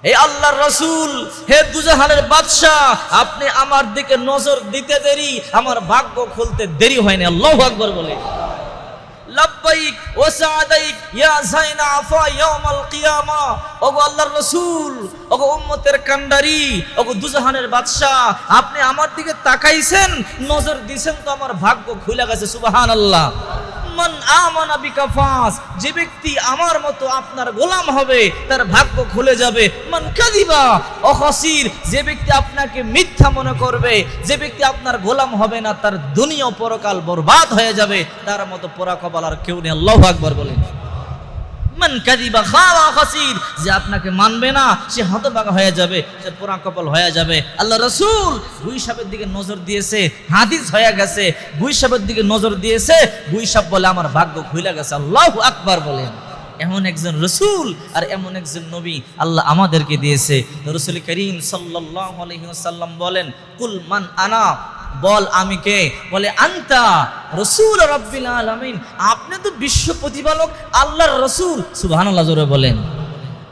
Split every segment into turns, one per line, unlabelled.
হে আল্লাহর রাসূল, হে দুজাহানের বাদশা, আপনি আমার দিকে নজর দিতে দেরি, আমার ভাগ্য খুলতে দেরি হয়নি। আল্লাহু আকবার বলে। লাব্বাইক ওয়া সাআদাইক ইয়া যায়না আফা ইয়াউমাল কিয়ামা। ওগো আল্লাহর রাসূল, ওগো উম্মতের কান্ডারি, ওগো দুজাহানের বাদশা, আপনি আমার দিকে তাকাইছেন, নজর দিয়েছেন তো আমার ভাগ্য খুলে গেছে। সুবহানাল্লাহ। মান আমানা বিকা ফাস, যে ব্যক্তি আমার মতো আপনার গোলাম হবে তার ভাগ্য খুলে যাবে। মান কাযিবা ও খাসির, যে ব্যক্তি আপনাকে মিথ্যা মনে করবে, যে ব্যক্তি আপনার গোলাম হবে না, তার দুনিয়া ও পরকাল বরবাদ হয়ে যাবে। তার মতো পোড়া কপাল আর কেউ নেই। আল্লাহু আকবার বলেন। মান কাযিবা খাওয়া খাসির, যে আপনাকে মানবে না সে হতভাগা হয়ে যাবে, সে পোড়া কপাল হয়ে যাবে। আল্লাহ রাসূল গুইসাবের দিকে নজর দিয়েছে, হাদিস হয়ে গেছে। গুইসাবের দিকে নজর দিয়েছে, গুইসাব বলে আমার ভাগ্য খুলে গেছে। আল্লাহু আকবার বলেন। এমন একজন রাসূল আর এমন একজন নবী আল্লাহ আমাদেরকে দিয়েছে। রাসূল করিম সাল্লাল্লাহু আলাইহি ওয়াসাল্লাম বলেন, কুল মান আনা, বল আমি কে? বলে আনতা রাসূল রাব্বিল আলামিন, আপনি তো বিশ্ব প্রতিপালক আল্লাহর রাসূল। সুবহানাল্লাহ জোরে বলেন।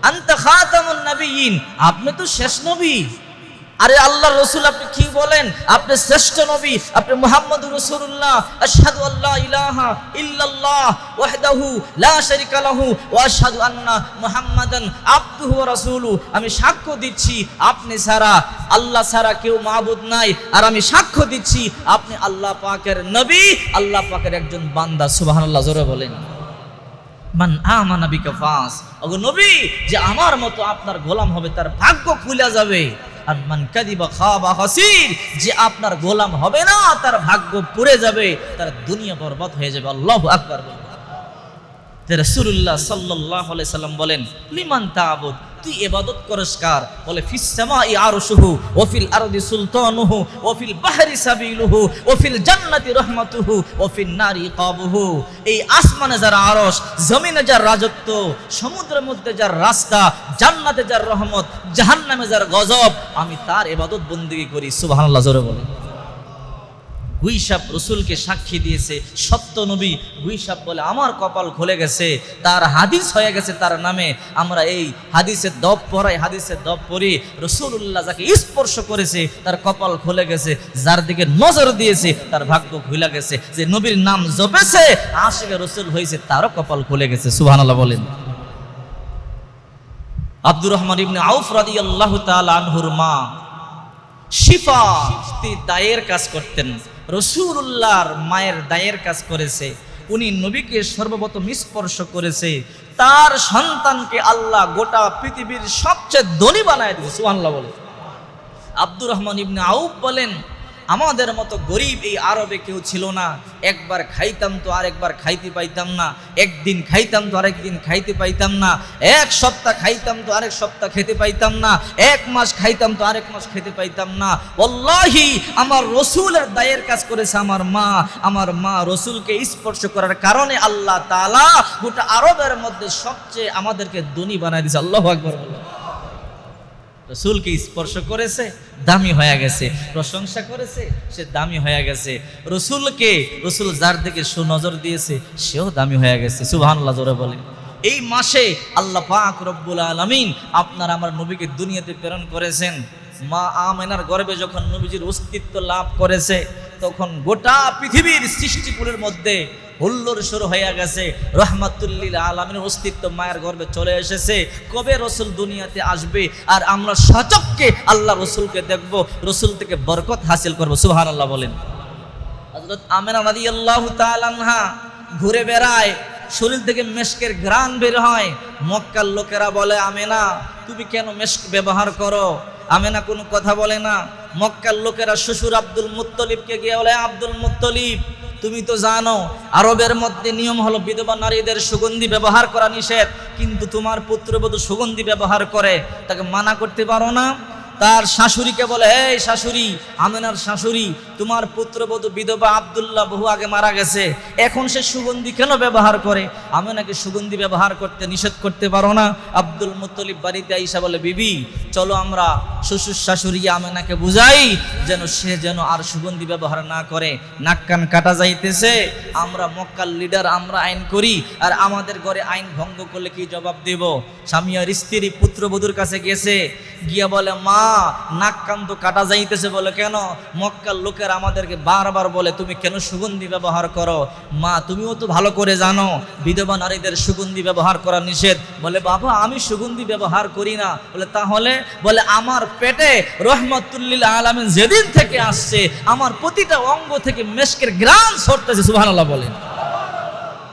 আনতা খাতামুন নবিয়্যিন, আপনি তো শেষ নবী। আরে আল্লাহর রাসূল, আপনি কি বলেন? আপনি শ্রেষ্ঠ নবী, আপনি মুহাম্মদুর রাসূলুল্লাহ। আশহাদু আল্লা ইলাহা ইল্লাল্লাহ ওয়াহদাহু লা শারীকা লাহু ওয়া আশহাদু আন্না মুহাম্মাদান আবদুহু ওয়া রাসূলুহু, আমি সাক্ষ্য দিচ্ছি আপনি ছাড়া, আল্লাহ ছাড়া কেউ মাবুদ নাই, আর আমি সাক্ষ্য দিচ্ছি আপনি আল্লাহ পাকের নবী, আল্লাহ পাকের একজন বান্দা। সুবহানাল্লাহ জোরে বলেন। মান আমানা বিকা ফাস, ওগো নবী, যে আমার মতো আপনার গোলাম হবে তার ভাগ্য খুলে যাবে। আর মান কাযিবা খাবা খাসির, যে আপনার গোলাম হবে না তার ভাগ্য পুড়ে যাবে, তার দুনিয়া বরবাদ হয়ে যাবে। আল্লাহু আকবার বলেন। রাসূলুল্লাহ সাল্লাল্লাহু আলাইহি সাল্লাম বলেন, লিমান তা'বুদ, তুই ইবাদত করিস কার? বলে ফিস সামাই আরশুহু ওয়া ফিল আরদি সুলতানুহু ওয়া ফিল বাহরি সাবিলুহু ওয়া ফিল জান্নাতি রাহমাতুহু ওয়া ফিন নারি ইকাবুহু। এই আসমানে যার আরশ, জমিনে যার রাজত্ব, সমুদ্রের মধ্যে যার রাস্তা, জান্নাতে যার রহমত, জাহান্নামে যার গজব, আমি তার ইবাদত বন্দেগী করি। সুবহানাল্লাহ জোরে বলে। গুইসাব রসুলকে সাক্ষী দিয়েছে, সত্য নবী। গুইসাব বলে আমার কপাল খুলে গেছে, তার হাদিস হয়ে গেছে তার নামে। আমরা এই হাদিসের দপ পড়াই, হাদিসের দপ পড়ি। রাসূলুল্লাহ যাকে স্পর্শ করেছে তার কপাল খুলে গেছে, যার দিকে নজর দিয়েছে তার ভাগ্য খুলে গেছে, যে নবীর নাম জপেছে আশিকে রাসূল হয়েছে তারও কপাল খুলে গেছে। সুবহানাল্লাহ বলেন। আব্দুর রহমান ইবনে আউফ রাদিয়াল্লাহু তাআলা আনহুর মা শিফা দায়ের কাজ করতেন। রাসূলুল্লাহর মায়ের দায়ের কাজ করেছে। উনি নবীকে সর্বপ্রথম স্পর্শ করেছে, তার সন্তানকে আল্লাহ গোটা পৃথিবীর সবচেয়ে ধনী বানায় দিয়েছে। সুবহানাল্লাহ বলে। আব্দুর রহমান ইবনে আউফ বলেন, আমাদের মতো গরিব এই আরবে কেউ ছিল না। একবার খাইতাম তো আরেকবার খাইতে পাইতাম না, একদিন খাইতাম তো আরেকদিন খাইতে পাইতাম না, এক সপ্তাহ খাইতাম তো আরেক সপ্তাহ খেতে পাইতাম না, এক মাস খাইতাম তো আরেক মাস খেতে পাইতাম না। ওয়াল্লাহি আমার রাসূলের দায়ের কাজ করেছে আমার মা রাসূলকে স্পর্শ করার কারণে আল্লাহ তাআলা গোটা আরবের মধ্যে সবচেয়ে আমাদেরকে ধনী বানায় দিয়েছে। আল্লাহু আকবার বলে। রাসূলকে স্পর্শ করেছে, দামি হয়ে গেছে। প্রশংসা করেছে, সে দামি হয়ে গেছে। রাসূল যার দিকে সুনজর দিয়েছে সেও দামি হয়ে গেছে। সুবহানাল্লাহ জোরে বলে। এই মাসে আল্লাহ পাক রব্বুল আলামিন আপনার আমার নবীকে দুনিয়াতে প্রেরণ করেছেন। মা আমেনার গর্ভে যখন নবীজির অস্তিত্ব লাভ করেছে, তখন গোটা পৃথিবীর সৃষ্টিকুলের মধ্যে হুল্লোড় শুরু হয়ে গেছে। রহমাতুল লিল আলামিনের অস্তিত্ব মায়ের গর্ভে চলে এসেছে। কবে রাসূল দুনিয়াতে আসবে আর আমরা সচক্ষে আল্লাহ রাসূলকে দেখব, রাসূল থেকে বরকত হাসিল করব। সুবহানাল্লাহ বলেন। হযরত আমেনা রাদিয়াল্লাহু তাআলা আনহা ঘুরে বেড়ায়, শরীর থেকে মেশকের ঘ্রাণ বের হয়। মক্কার লোকেরা বলে, আমেনা তুমি কেন মেশক ব্যবহার করো? আমেনা কোনো কথা বলে না। মক্কার লোকেরা শ্বশুর আব্দুল মুত্তলিবকে গিয়ে বলে, আব্দুল মুত্তলিব তুমি তো জানো আরবের মধ্যে নিয়ম হলো বিধবা নারীদের সুগন্ধি ব্যবহার করা নিষেধ, কিন্তু তোমার পুত্রবধূ সুগন্ধি ব্যবহার করে, তাকে মানা করতে পারো না? তার শাশুড়িকে বলে, এই শাশুড়ি, আমেনার শাশুড়ি, তোমার পুত্রবধূ বিধবা আব্দুল্লাহ বহু আগে মারা গেছে, এখন সে সুগন্ধি কেন ব্যবহার করে? আমেনাকে সুগন্ধি ব্যবহার করতে নিষেধ করতে পারো না? আব্দুল মুত্তালিব বাড়িতে আইসা বলে, বিবি চলো আমরা শ্বশুর শাশুড়ি আমেনাকে বুঝাই যেন সে যেন আর সুগন্ধি ব্যবহার না করে। নাক কান কাটা যাইতেছে, আমরা মক্কার লিডার, আমরা আইন করি, আর আমাদের ঘরে আইন ভঙ্গ করলে কি জবাব দেব? স্বামী আর স্ত্রী পুত্রবধূর কাছে গেছে, গিয়া বলে, মা নাক কান তো কাটা যাইতেছে। বলে, কেন? মক্কার লোকের আমাদেরকে বারবার বলে তুমি কেন সুগন্ধি ব্যবহার করো। মা তুমিও তো ভালো করে জানো বিধবা নারীদের সুগন্ধি ব্যবহার করা নিষেধ। বলে, বাবা আমি সুগন্ধি ব্যবহার করি না। বলে, তাহলে? বলে, আমার পেটে রহমাতুল্লিল আলামিন যেদিন থেকে আসছে আমার প্রতিটা অঙ্গ থেকে মেশকের ঘ্রাণ ছড়তেছে। সুবহানাল্লাহ বলেন।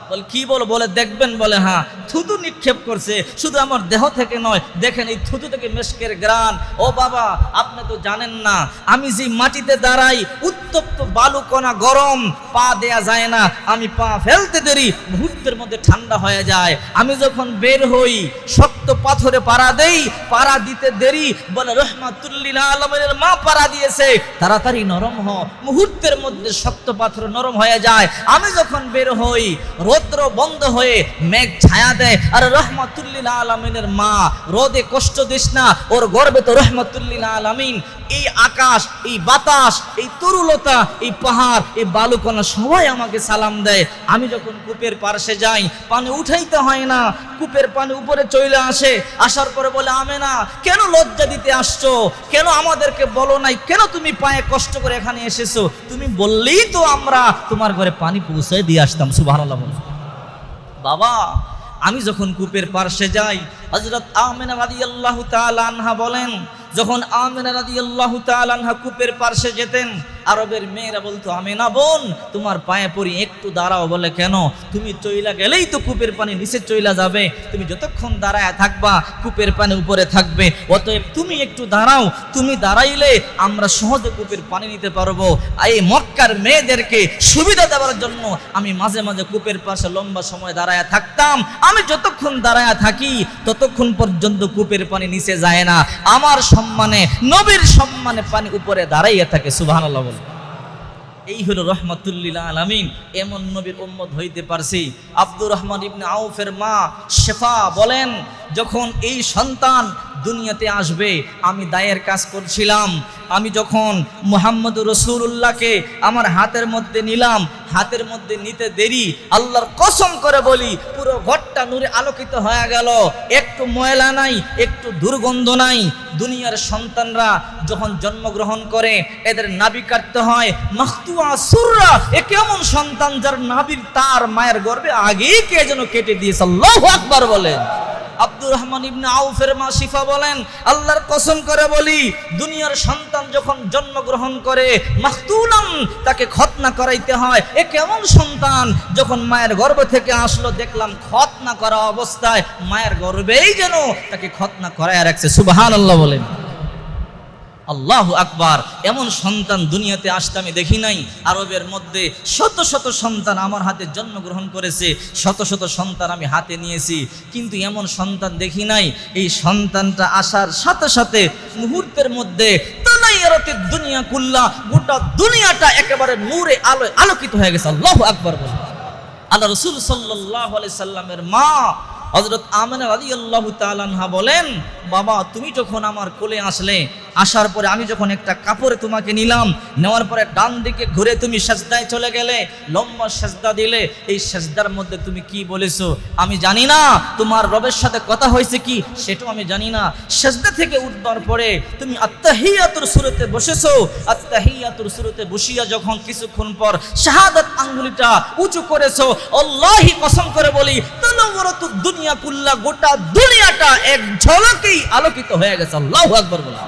বলে, কি বলো? বলে, দেখবেন। বলে, হ্যাঁ, থুতু নিক্ষেপ করছে, শুধু আমার দেহ থেকে নয়, দেখেন এই থুতু থেকে মেশকের ঘ্রাণ। ও বাবা আপনি তো জানেন না, আমি যে মাটিতে দাঁড়াই উত্তপ্ত বালুকণা গরম, পা দেয়া যায় না, আমি পা ফেলতে দেরি মুহূর্তের মধ্যে ঠান্ডা হয়ে যায়। আমি যখন বের হই শক্ত পাথরে পাড়া দেই, পাড়া দিতে দেরি। বলে, রহমাতুল্লিল আলামিনের মা পাড়া দিয়েছে, তাড়াতাড়ি নরম হ, মুহূর্তের মধ্যে শক্ত পাথর নরম হয়ে যায়। আমি যখন বের হই রৌদ্র বন্ধ হয়ে মেঘ ছায়া দেয়, আর রহমাতুল্লিল আলামিনের মা রোদে কষ্ট দিস না, ওর গর্বে তো রহমাতুল্লিল আলামিন। এই আকাশ, এই বাতাস, এই তরুলতা, এই পাহাড়, এই বালুকণা সবাই আমাকে সালাম দেয়। আমি যখন কূপের পাশে যাই পানি উঠাইতে হয় না, কূপের পানি উপরে চলে আসে। আসার পরে বলে, আমেনা কেন লজ্জা দিতে আসছো? কেন আমাদেরকে বলো নাই? কেন তুমি পায়ে কষ্ট করে এখানে এসেছো? তুমি বললেই তো আমরা তোমার ঘরে পানি পৌঁছায় দিয়ে আসতাম। সুবহানাল্লাহ। বাবা আমি যখন কূপের পাশে যাই, হযরত আমেনা রাদিয়াল্লাহু তাআলা আনহা বলেন, যখন আমেনা রাদিয়াল্লাহু তাআলা আনহা কূপের পাশে যেতেন, আরবের মেয়েরা বলতো, আমেনা বোন তোমার পায়ে পড়ি, একটু দাঁড়াও। বলে, কেন? তুমি চইলা গেলেই তো কূপের পানি নিচে চইলা যাবে, তুমি যতক্ষণ দাঁড়ায় থাকবা কূপের পানি উপরে থাকবে, অতএব তুমি একটু দাঁড়াও, তুমি দাঁড়াইলে আমরা সহজে কূপের পানি নিতে পারবো। এই মক্কার মেয়েদেরকে সুবিধা দেওয়ার জন্য আমি মাঝে মাঝে কূপের পাশে লম্বা সময় দাঁড়ায় থাকতাম। আমি যতক্ষণ দাঁড়ায় থাকি ততক্ষণ পর্যন্ত কূপের পানি নিচে যায় না, আমার সম্মানে, নবীর সম্মানে পানি উপরে দাঁড়াইয়া থাকে। সুবহানাল্লাহ। এই হলো রহমাতুল্লিল আলামিন, এমন নবীর উম্মত হইতে পারছি। আব্দুর রহমান ইবনে আউফের মা শেফা বলেন, যখন এই সন্তান দুনিয়াতে আসবে আমি দায়ের কাজ করছিলাম। আমি যখন মুহাম্মদুর রাসূলুল্লাহকে আমার হাতের মধ্যে নিলাম, হাতের মধ্যে নিতে দেরি, আল্লাহর কসম করে বলি পুরো ঘরটা নূরে আলোকিত হয়ে গেল, একটু ময়লা নাই, একটু দুর্গন্ধ নাই। দুনিয়ার সন্তানরা যখন জন্মগ্রহণ করে এদের নাভি কাটতে হয়, মাখতুয়া সুররা, এ কেমন সন্তান যার নাভির তার মায়ের গর্ভে আগেই কে যেন কেটে দিয়েছে। আল্লাহু আকবার বলেন। আব্দুর রহমান ইবনে আউফের মা শিফা বলেন, আল্লাহর কসম করে বলি দুনিয়ার সন্তান যখন জন্মগ্রহণ করে মাখতুনান, তাকে খতনা করাইতে হয়। এ কেমন সন্তান, যখন মায়ের গর্ভ থেকে আসলো দেখলাম খতনা করা অবস্থায় মায়ের গর্ভেই যেন তাকে খতনা করায় রাখছে। সুবহানাল্লাহ বলেন। আল্লাহু আকবার। এমন সন্তান দুনিয়াতে আসতে আমি দেখি নাই। আরবের মধ্যে শত শত সন্তান আমার হাতে জন্মগ্রহণ করেছে, শত শত সন্তান আমি হাতে নিয়েছি, কিন্তু এমন সন্তান দেখি নাই। এই সন্তানটা আসার সাথে সাথে মুহূর্তের মধ্যে তানাইয়ারাতিদ দুনিয়া কুল্লা, গোটা দুনিয়াটা একেবারে নূরে আলোয় আলোকিত হয়ে গেছে। আল্লাহু আকবার বলে। আল্লাহ রাসূল সাল্লাল্লাহু আলাইহি সাল্লামের মা হযরত আমেনা রাদিয়াল্লাহু তাআলা আনহা বলেন, বাবা তুমি যখন আমার কোলে আসলে, আসার পরে আমি যখন একটা কাপড়ে তোমাকে নিলাম, নেওয়ার পরে ডান দিকে ঘুরে তুমি সেজদায় চলে গেলে, লম্বা সেজদা দিলে। এই সেজদার মধ্যে তুমি কি বলেছো আমি জানি না, তোমার রবের সাথে কথা হয়েছে কি সেটাও আমি জানি না। সেজদা থেকে উঠবার পরে তুমি আত্তাহিয়াতুর সূরাতে বসেছো, আত্তাহিয়াতুর সূরাতে বসিয়া যখন কিছুক্ষণ পর শাহাদাত আঙ্গুলিটা উঁচু করেছো, আল্লাহি কসম করে বলি তানাওয়ারাতুদ দুনিয়া কুল্লা, গোটা দুনিয়াটা এক ঝলকেই আলোকিত হয়ে গেছে। আল্লাহু আকবার বলে।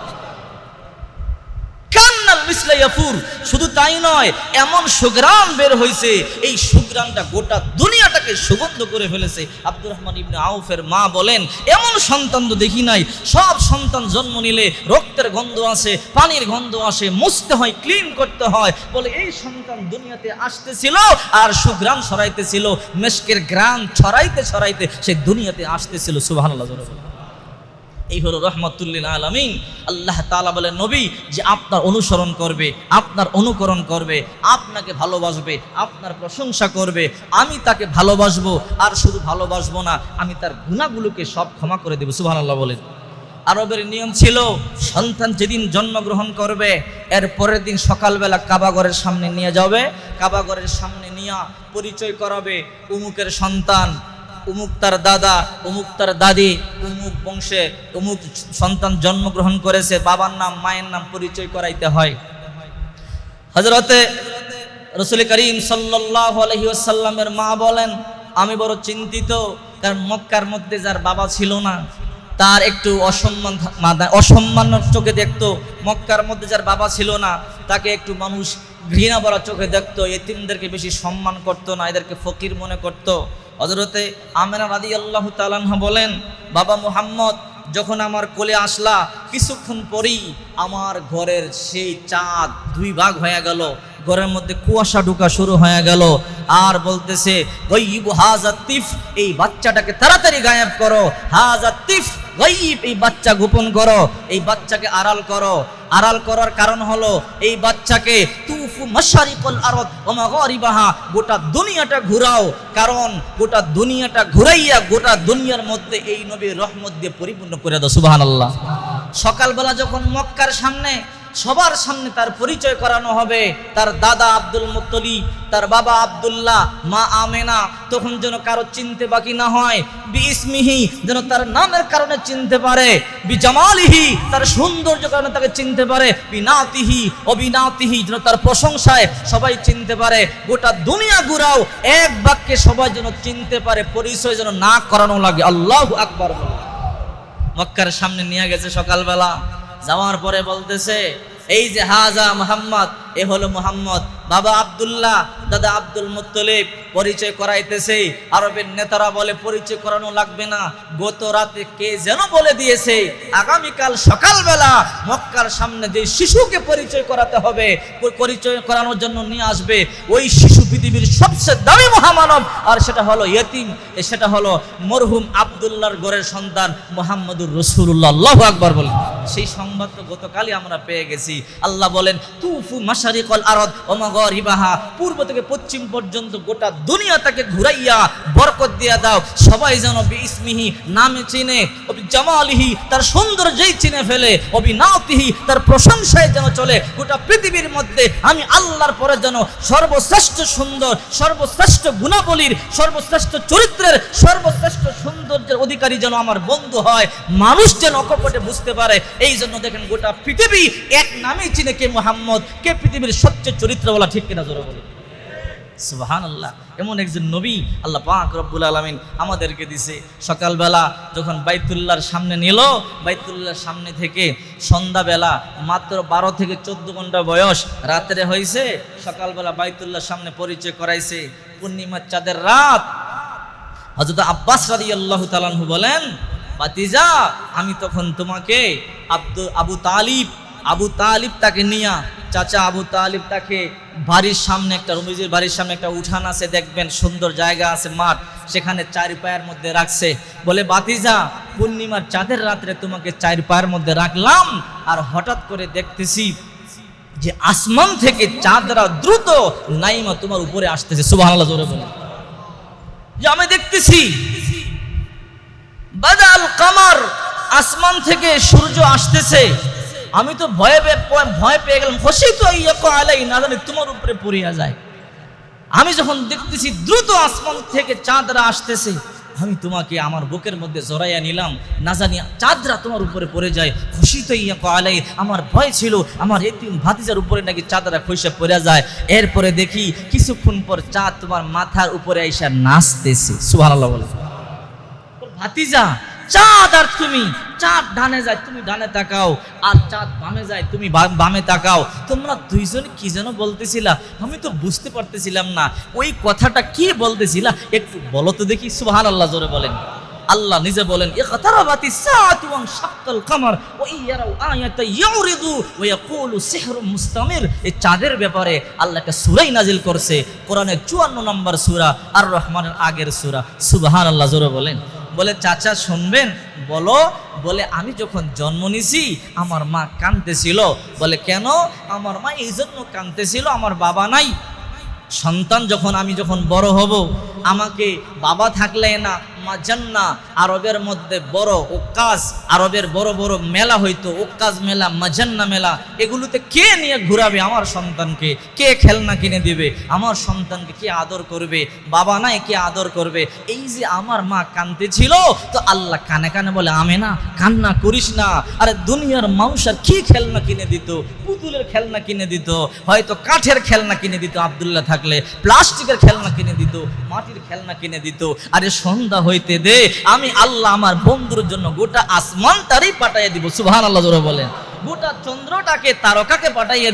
কান্নাল মিসলা ইয়াফুর, শুধু তাই নয়, এমন সুগ্রাণ বের হয়েছে, এই সুগ্রাণটা গোটা দুনিয়াটাকে সুগন্ধ করে ফেলেছে। আব্দুর রহমান ইবনে আউফের মা বলেন, এমন সন্তান তো দেখি নাই। সব সন্তান জন্ম নিলে রক্তের গন্ধ আসে, পানির গন্ধ আসে, মুছতে হয়, ক্লিন করতে হয়। বলে এই সন্তান দুনিয়াতে আসতেছিল আর সুগ্রাণ ছড়াইতেছিল, মেশকের গ্রাণ ছড়াইতে ছড়াইতে সে দুনিয়াতে আসতেছিল। সুবহানাল্লাহ। এই হলো রহমাতুল্লিল আলামিন। আল্লাহ তাআলা বলেন নবী যে আপনার অনুসরণ করবে, আপনার অনুকরণ করবে, আপনাকে ভালোবাসবে, আপনার প্রশংসা করবে, আমি তাকে ভালোবাসবো। আর শুধু ভালোবাসবো না, আমি তার গুনাহগুলোকে সব ক্ষমা করে দেব। সুবহানাল্লাহ বলেন। আরবের নিয়ম ছিল সন্তান যেদিন জন্মগ্রহণ করবে এর পরের দিন সকালবেলা কাবাঘরের সামনে নিয়ে যাবে, কাবাঘরের সামনে নিয়ে পরিচয় করাবে, উমুকের সন্তান, উমুক তার দাদা, উমুক তার দাদি, উমুক বংশে উমুক সন্তান জন্মগ্রহণ করেছে, বাবার নাম মায়ের নাম পরিচয় করাইতে হয়। হযরতে রাসূল করিম সাল্লাল্লাহু আলাইহি ওয়াসাল্লামের মা বলেন আমি বড় চিন্তিত, কারণ মক্কার মধ্যে যার বাবা ছিল না তার একটু অসম্মানের চোখে দেখতো। মক্কার মধ্যে যার বাবা ছিল না তাকে একটু মানুষ ঘৃণা ভরা চোখে দেখতো, এতিমদেরকে বেশি সম্মান করতো না, এদেরকে ফকির মনে করতো। হযরতে আমেনা রাদিয়াল্লাহু তাআলা আনহা বলেন বাবা মুহাম্মদ যখন আমার কোলে আসলা কিছুক্ষণ পরেই আমার ঘরের সেই চাঁদ দুই ভাগ হয়ে গেল, ঘরের মধ্যে কুয়াশা ঢোকা শুরু হয়ে গেল। আর বলতেছে গায়ব হাযা তিফ, এই বাচ্চাটাকে তাড়াতাড়ি গায়েব করো, হাযা তিফ গায়ব, এই বাচ্চা গোপন করো, এই বাচ্চাকে আড়াল করো। আড়াল করার কারণ হলো এই বাচ্চাকে তুফু মাশারিকুল আরদ ওয়া মাগারিবাহা, গোটা দুনিয়াটা ঘুরাও, কারণ গোটা দুনিয়াটা ঘুরাইয়া গোটা দুনিয়ার মধ্যে এই নবীর রহমত দিয়ে পরিপূর্ণ করে দাও। সুবহানাল্লাহ। সকালবেলা যখন মক্কার সামনে সবার সামনে তার পরিচয় করানো হবে, তার দাদা আব্দুল মুত্তালিব, তার বাবা আব্দুল্লাহ, মা আমেনা, তখন যেন কারো চিনতে বাকি না হয়। বিইসমিহি, যেন তার নামের কারণে চিনতে পারে। বিজামালিহি, তার সৌন্দর্য কারণে তাকে চিনতে পারে। বিনাতিহি অবিনাতিহি, যেন তার প্রশংসায় সবাই চিনতে পারে। গোটা দুনিয়া ঘুরাও, এক বাক্যে সবাই যেন চিনতে পারে, পরিচয় যেন না করানো লাগে। আল্লাহু আকবার। মক্কার সামনে নিয়ে গেছে সকালবেলা, যাওয়ার পরে বলতেছে এই যে হাজা মুহাম্মদ, এ হলো মুহাম্মদ। বাবা আব্দুল্লাহ, দাদা আব্দুল মুত্তালিব পরিচয় করাইতেছে। আরবের নেতারা বলে পরিচয় করানো লাগবে না, গত রাতে কে যেন বলে দিয়েছে আগামীকাল সকালবেলা মক্কার সামনে যে শিশুকে পরিচয় করাতে হবে, পরিচয় করানোর জন্য নিয়ে আসবে, ওই শিশু পৃথিবীর সবচেয়ে দামি মহামানব, আর সেটা হলো ইয়েতিম, সেটা হলো মরহুম আব্দুল্লাহর ঘরের সন্তান মুহাম্মদুর রাসূলুল্লাহ। আল্লাহু আকবার বলেন। সেই সংবাদ তো গতকালই আমরা পেয়ে গেছি। আল্লাহ বলেন তুফু মাশারিকুল আরদ ওয়া মাগারিবাহা, পূর্ব থেকে পশ্চিম পর্যন্ত গোটা দুনিয়া তাকে ঘুরাইয়া বরকত দিয়া দাও, সবাই যেন বিইসমিহি, নামে চিনে, জামালিহি, তার সৌন্দর্যই চিনে ফেলে, অবিনাতিহি, তার প্রশংসায় যেন চলে। গোটা পৃথিবীর মধ্যে আমি আল্লাহর পরে যেন সর্বশ্রেষ্ঠ সুন্দর, সর্বশ্রেষ্ঠ গুণাবলীর, সর্বশ্রেষ্ঠ চরিত্রের, সর্বশ্রেষ্ঠ সৌন্দর্যের অধিকারী যেন আমার বন্ধু হয়, মানুষ যেন অকপটে বুঝতে পারে। এই জন্য দেখেন গোটা পৃথিবী এক নামেই চিনে কে মুহাম্মদ, কে পৃথিবীর সবচেয়ে চরিত্রওয়ালা, ঠিক কিনা জোরে বলে সুবহানাল্লাহ। এমন একজন নবী আল্লাহ পাক রব্বুল আলামিন আমাদেরকে দিছে। সকালবেলা যখন বাইতুল্লাহর সামনে নিল, বাইতুল্লাহর সামনে থেকে সন্ধ্যাবেলা মাত্র 12 থেকে 14 ঘন্টা বয়স, রাত্রে হয়েছে, সকালবেলা বাইতুল্লাহর সামনে পরিচয় করাইছে। পূর্ণিমার চাঁদের রাত। হযরত আব্বাস রাদিয়াল্লাহু তাআলা আনহু বলেন ভাতিজা আমি তখন তোমাকে আবু তালিব তাকে নিয়া, চাচা আবু তালিব তাকে বাড়ির সামনে একটা রমিজের বাড়ির সামনে একটা উঠান আছে, দেখবেন সুন্দর জায়গা আছে, মাঠ, সেখানে 4 পায়ের মধ্যে রাখছে। বলে ভাতিজা পূর্ণিমার চাঁদের রাত্রে তোমাকে 4 পায়ের মধ্যে রাখলাম, আর হঠাৎ করে দেখতেছি যে আসমান থেকে চাঁদরা দ্রুত নাইমা তোমার উপরে আসতেছে। সুবহানাল্লাহ জোরে বলে। যে আমি দেখতেছি বাদাল কামার, আসমান থেকে সূর্য আসতেছে, আমি তো ভয় পেয়ে গেলাম। খসিত ইয়াকু আলাই, না জানি তোমার উপরে পড়িয়া যায়। আমি যখন দেখতেছি দ্রুত আসমান থেকে চাঁদরা আসতেছে, আমি তোমাকে আমার বুকের মধ্যে জড়াইয়া নিলাম, না জানি চাঁদরা তোমার উপরে পড়ে যায়। খসিত ইয়াকু আলাই, আমার ভয় ছিল আমার এতিম ভাতিজার উপরে নাকি চাঁদরা খসে পড়ে যায়। এরপরে দেখি কিছুক্ষণ পর চাঁদ তোমার মাথার উপরে আইসা নাচতেছে। সুবহানাল্লাহ বলে। ভাতিজা চাঁদ আর তুমি, চাঁদ ডানে যায় তুমি ডানে তাকাও, আর চাঁদ বামে যায় তুমি বামে তাকাও। তোমরা দুইজন কি যেন বলতেছিলা, আমি তো বুঝতে পারতেছিলাম না ওই কথাটা কি বলতেছিলা, একটু বলো তো দেখি। সুবহানাল্লাহ জোরে বলেন। আল্লাহ নিজে বলেন ইকতারাবাতিস সাআতু ওয়া শাক্কাল কামার ওয়া ইয়ারাউ আয়াতান ইউরিদু ওয়া ইয়াকুলু সিহরুম মুস্তামির। এই চাঁদের ব্যাপারে আল্লাহ একটা সূরা নাজিল করছে, কোরআনের 54 নম্বর সূরা আর রহমানের আগের সূরা। সুবহানাল্লাহ জোরে বলেন। বলে চাচা শুনবেন, বলো। বলে আমি যখন জন্ম নিছি আমার মা কাঁদতেছিল। বলে কেন? আমার মা এই জন্য কাঁদতেছিল, আমার বাবা নাই। সন্তান আমি যখন বড় হব, আমাকে বাবা থাকলে না মাজান্না, আরবের মধ্যে বড় ওকাজ, আরবের বড় বড় মেলা হইতো, ওকাজ মেলা, মাজান্না মেলা, এগুলোতে কে নিয়ে ঘুরাবে আমার সন্তানকে? কে খেলনা কিনে দিবে আমার সন্তানকে? কে আদর করবে? বাবা নাই, কে আদর করবে? এই যে আমার মা কাঁদতেছিল, তো আল্লাহ কানে কানে বলে আমেনা কান্না করিস না। আরে দুনিয়ার মানুষের কি খেলনা কিনে দিত? পুতুলের খেলনা কিনে দিত, হয়তো কাঠের খেলনা কিনে দিত আব্দুল্লাহ থাকলে, প্লাস্টিকের খেলনা কিনে দিত, মাটির খেলনা কিনে দিত। আরে সন্ধ্যা হইতে দে, আমি আল্লাহ আমার বন্ধুর জন্য গোটা আসমানটারই পাঠাইয়া দিব। সুবহানাল্লাহ জোরে বলেন। গোটা চন্দ্রটাকে, তারকাকে পাঠাইয়া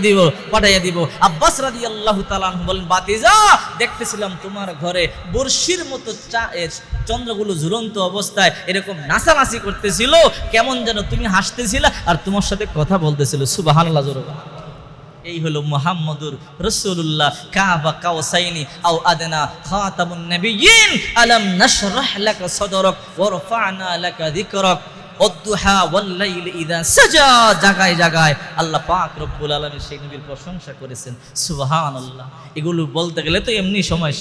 দিব। আব্বাস রাদিয়াল্লাহু তাআলা আনহু বলেন, বাতিজা দেখতেছিলাম তোমার ঘরে বর্ষির মতো চন্দ্রগুলো ঝুলন্ত অবস্থায় এরকম নাচানাচি করতেছিল, কেমন যেন তুমি হাসতেছিলা আর তোমার সাথে কথা বলতেছিল। সুবহানাল্লাহ জোরে বলেন। এই হলো মুহাম্মদুর রাসূলুল্লাহ, কাবা কাওসাইনি আও আদনা, খাতামুন নবিয়্যিন, আলাম নাশরাহ লাকা সাদরাক ওয়া রাফা'না লাকা যিকরাক, ওয়াদ-দুহা ওয়াল-লাইলি ইযা সাজা। জায়গায় জায়গায় আল্লাহ পাক রব্বুল আলামিন সেই নবীর প্রশংসা করেছেন। সুবহানাল্লাহ। এগুলো বলতে গেলে তো এমনি সময়